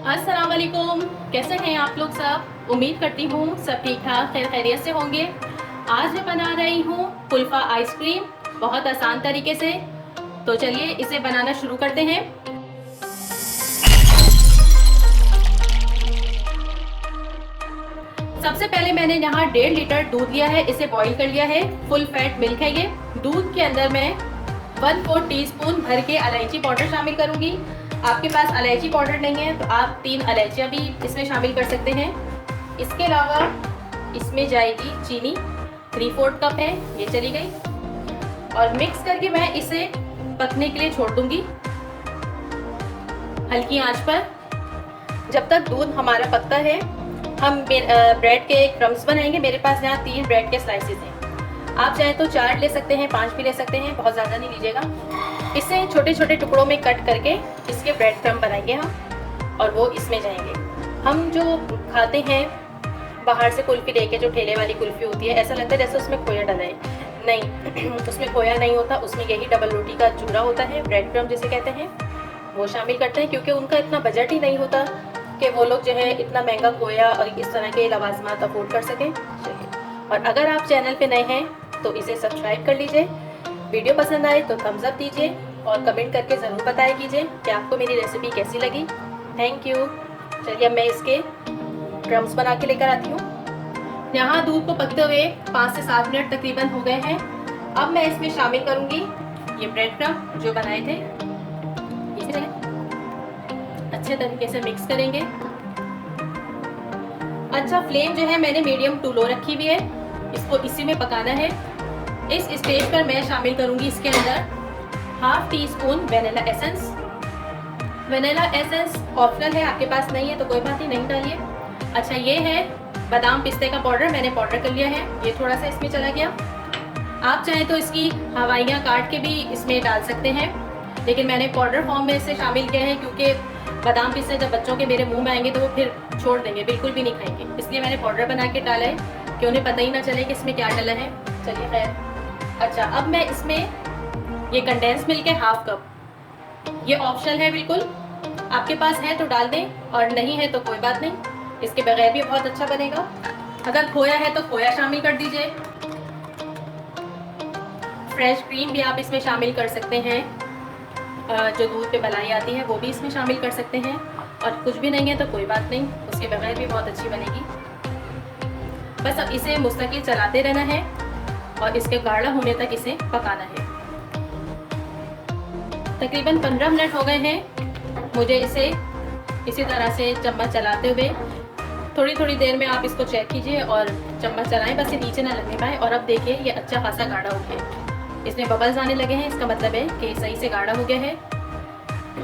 अस्सलाम वालेकुम। कैसे हैं आप लोग सब? उम्मीद करती हूँ सब ठीक ठाक खैर खैरियत से होंगे। आज मैं बना रही हूँ कुल्फ़ा आइसक्रीम बहुत आसान तरीके से। तो चलिए इसे बनाना शुरू करते हैं। सबसे पहले मैंने यहाँ 1.5 लीटर दूध लिया है, इसे बॉईल कर लिया है। फुल फैट मिल्क है ये। दूध के अंदर मैं 1/4 टीस्पून भर के इलायची पाउडर शामिल करूँगी। आपके पास इलायची पाउडर नहीं है तो आप 3 इलायचियाँ भी इसमें शामिल कर सकते हैं। इसके अलावा इसमें जाएगी चीनी, 3/4 कप है, ये चली गई। और मिक्स करके मैं इसे पकने के लिए छोड़ दूंगी हल्की आंच पर। जब तक दूध हमारा पकता है हम ब्रेड के क्रम्स बनाएंगे। मेरे पास यहाँ 3 ब्रेड के स्लाइसेस हैं। आप चाहें तो 4 ले सकते हैं, 5 भी ले सकते हैं, बहुत ज़्यादा नहीं लीजिएगा। इसे छोटे छोटे टुकड़ों में कट करके इसके ब्रेड क्रम्ब बनाएंगे हम, और वो इसमें जाएंगे। हम जो खाते हैं बाहर से कुल्फ़ी लेके, जो ठेले वाली कुल्फ़ी होती है, ऐसा लगता है जैसे उसमें खोया डला है। नहीं उसमें खोया नहीं होता, उसमें यही डबल रोटी का चूरा होता है, ब्रेड क्रम्ब जिसे कहते हैं, वो शामिल करते हैं। क्योंकि उनका इतना बजट ही नहीं होता कि वो लोग जो है इतना महंगा खोया और इस तरह के लवाजमात अफोर्ड कर सकें। और अगर आप चैनल पे नए हैं तो इसे सब्सक्राइब कर लीजिए। वीडियो पसंद आए तो थम्स अप दीजिए और कमेंट करके ज़रूर बताया कीजिए कि आपको मेरी रेसिपी कैसी लगी। Thank you. चलिए अब मैं इसके क्रम्स बना के लेकर आती हूँ। यहाँ दूध को पकते हुए 5 से 7 मिनट तकरीबन हो गए हैं। अब मैं इसमें शामिल करूँगी ये ब्रेड क्रम्ब जो बनाए थे। इसे अच्छे तरीके से मिक्स करेंगे। अच्छा, फ्लेम जो है मैंने मीडियम टू लो रखी हुई है। इसको इसी में पकाना है। इस स्टेज पर मैं शामिल करूंगी इसके अंदर 1/2 teaspoon vanilla essence. Vanilla essence optional है, आपके पास नहीं है तो कोई बात नहीं डालिए। अच्छा, ये है बादाम पिस्ते का पाउडर, मैंने पाउडर कर लिया है, ये थोड़ा सा इसमें चला गया। आप चाहें तो इसकी हवाइयाँ काट के भी इसमें डाल सकते हैं, लेकिन मैंने पाउडर फॉर्म में इसे शामिल किया है क्योंकि बादाम पिस्ते जब बच्चों के मेरे मुंह में आएंगे तो वो फिर छोड़ देंगे, बिल्कुल भी नहीं खाएंगे। इसलिए मैंने पाउडर बना के डाला है कि उन्हें पता ही ना चले कि इसमें क्या डाला है। चलिए खैर। अच्छा, अब मैं इसमें ये कंडेंस मिल्क है 1/2 कप, ये ऑप्शनल है बिल्कुल, आपके पास है तो डाल दें और नहीं है तो कोई बात नहीं, इसके बगैर भी बहुत अच्छा बनेगा। अगर खोया है तो खोया शामिल कर दीजिए। फ्रेश क्रीम भी आप इसमें शामिल कर सकते हैं, जो दूध पे मलाई आती है वो भी इसमें शामिल कर सकते हैं। और कुछ भी नहीं है तो कोई बात नहीं, उसके बगैर भी बहुत अच्छी बनेगी। बस अब इसे मुस्तकिल चलाते रहना है और इसके गाढ़ा होने तक इसे पकाना है। तकरीबन 15 मिनट हो गए हैं मुझे इसे इसी तरह से चम्मच चलाते हुए। थोड़ी थोड़ी देर में आप इसको चेक कीजिए और चम्मच चलाएं, बस ये नीचे ना लगने पाए। और अब देखिए ये अच्छा खासा गाढ़ा हो गया, इसमें बबल्स आने लगे हैं, इसका मतलब है कि सही से गाढ़ा हो गया है।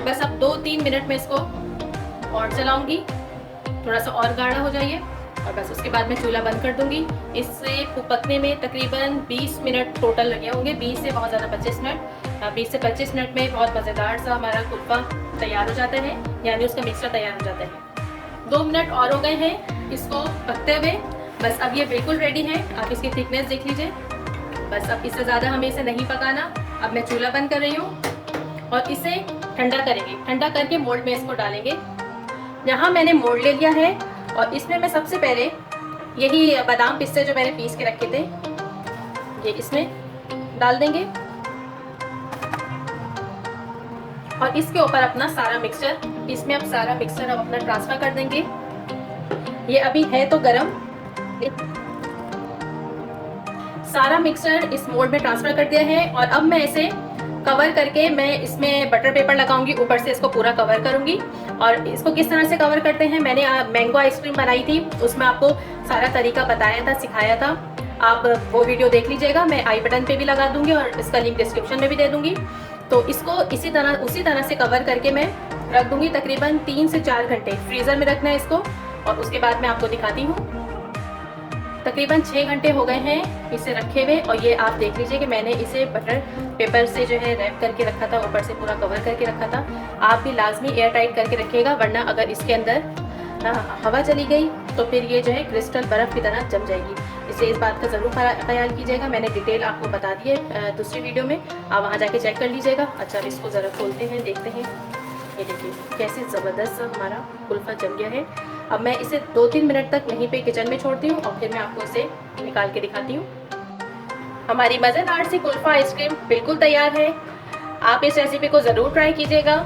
बस अब 2-3 मिनट में इसको और चलाऊंगी, थोड़ा सा और गाढ़ा हो जाइए, और बस उसके बाद मैं चूल्हा बंद कर दूंगी। इससे पकने में तकरीबन 20 मिनट टोटल लगे होंगे, 20 से बहुत ज़्यादा 25 मिनट। 20 से 25 मिनट में बहुत मज़ेदार सा हमारा कुल्फ़ा तैयार हो जाता है, यानी उसका मिक्सचर तैयार हो जाता है। 2 मिनट और हो गए हैं इसको पकते हुए। बस अब ये बिल्कुल रेडी है, आप इसकी थिकनेस देख लीजिए। बस अब इससे ज़्यादा हमें इसे नहीं पकाना। अब मैं चूल्हा बंद कर रही हूँ और इसे ठंडा करेंगे। ठंडा करके मोल्ड में इसको डालेंगे। यहाँ मैंने मोल्ड ले लिया है और इसमें मैं सबसे पहले यही बादाम पिस्ते जो मैंने पीस के रखे थे ये इसमें डाल देंगे और इसके ऊपर अपना सारा मिक्सचर, इसमें अब सारा मिक्सचर अब अपना ट्रांसफ़र कर देंगे। ये अभी है तो गरम, सारा मिक्सचर इस मोल्ड में ट्रांसफ़र कर दिया है। और अब मैं इसे कवर करके मैं इसमें बटर पेपर लगाऊंगी, ऊपर से इसको पूरा कवर करूंगी। और इसको किस तरह से कवर करते हैं, मैंने मैंगो आइसक्रीम बनाई थी, उसमें आपको सारा तरीका बताया था, सिखाया था। आप वो वीडियो देख लीजिएगा, मैं आई बटन पे भी लगा दूंगी और इसका लिंक डिस्क्रिप्शन में भी दे दूंगी। तो इसको उसी तरह से कवर करके मैं रख दूंगी। तकरीबन 3 से 4 घंटे फ्रीज़र में रखना है इसको, और उसके बाद मैं आपको दिखाती हूँ। तकरीबन 6 घंटे हो गए हैं इसे रखे हुए, और ये आप देख लीजिए कि मैंने इसे बटर पेपर से जो है रैप करके रखा था, ऊपर से पूरा कवर करके रखा था। आप भी लाजमी एयर टाइट करके रखिएगा, वरना अगर इसके अंदर हवा चली गई तो फिर ये जो है क्रिस्टल बर्फ़ की तरह जम जाएगी। इसलिए इस बात का ज़रूर ख्याल कीजिएगा। मैंने डिटेल आपको बता दी है दूसरी वीडियो में, आप वहाँ जाके चेक कर लीजिएगा। अच्छा, अब इसको ज़रा खोलते हैं, देखते हैं। ये देखिए कैसे ज़बरदस्त हमारा कुल्फ़ा जम गया है। अब मैं इसे 2-3 मिनट तक यहीं पे किचन में छोड़ती हूँ और फिर मैं आपको इसे निकाल के दिखाती हूँ। हमारी मज़ेदार सी कुल्फ़ा आइसक्रीम बिल्कुल तैयार है। आप इस रेसिपी को ज़रूर ट्राई कीजिएगा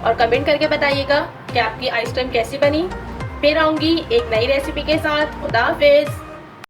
और कमेंट करके बताइएगा कि आपकी आइसक्रीम कैसी बनी। फिर आऊँगी एक नई रेसिपी के साथ। खुदा हाफिज़।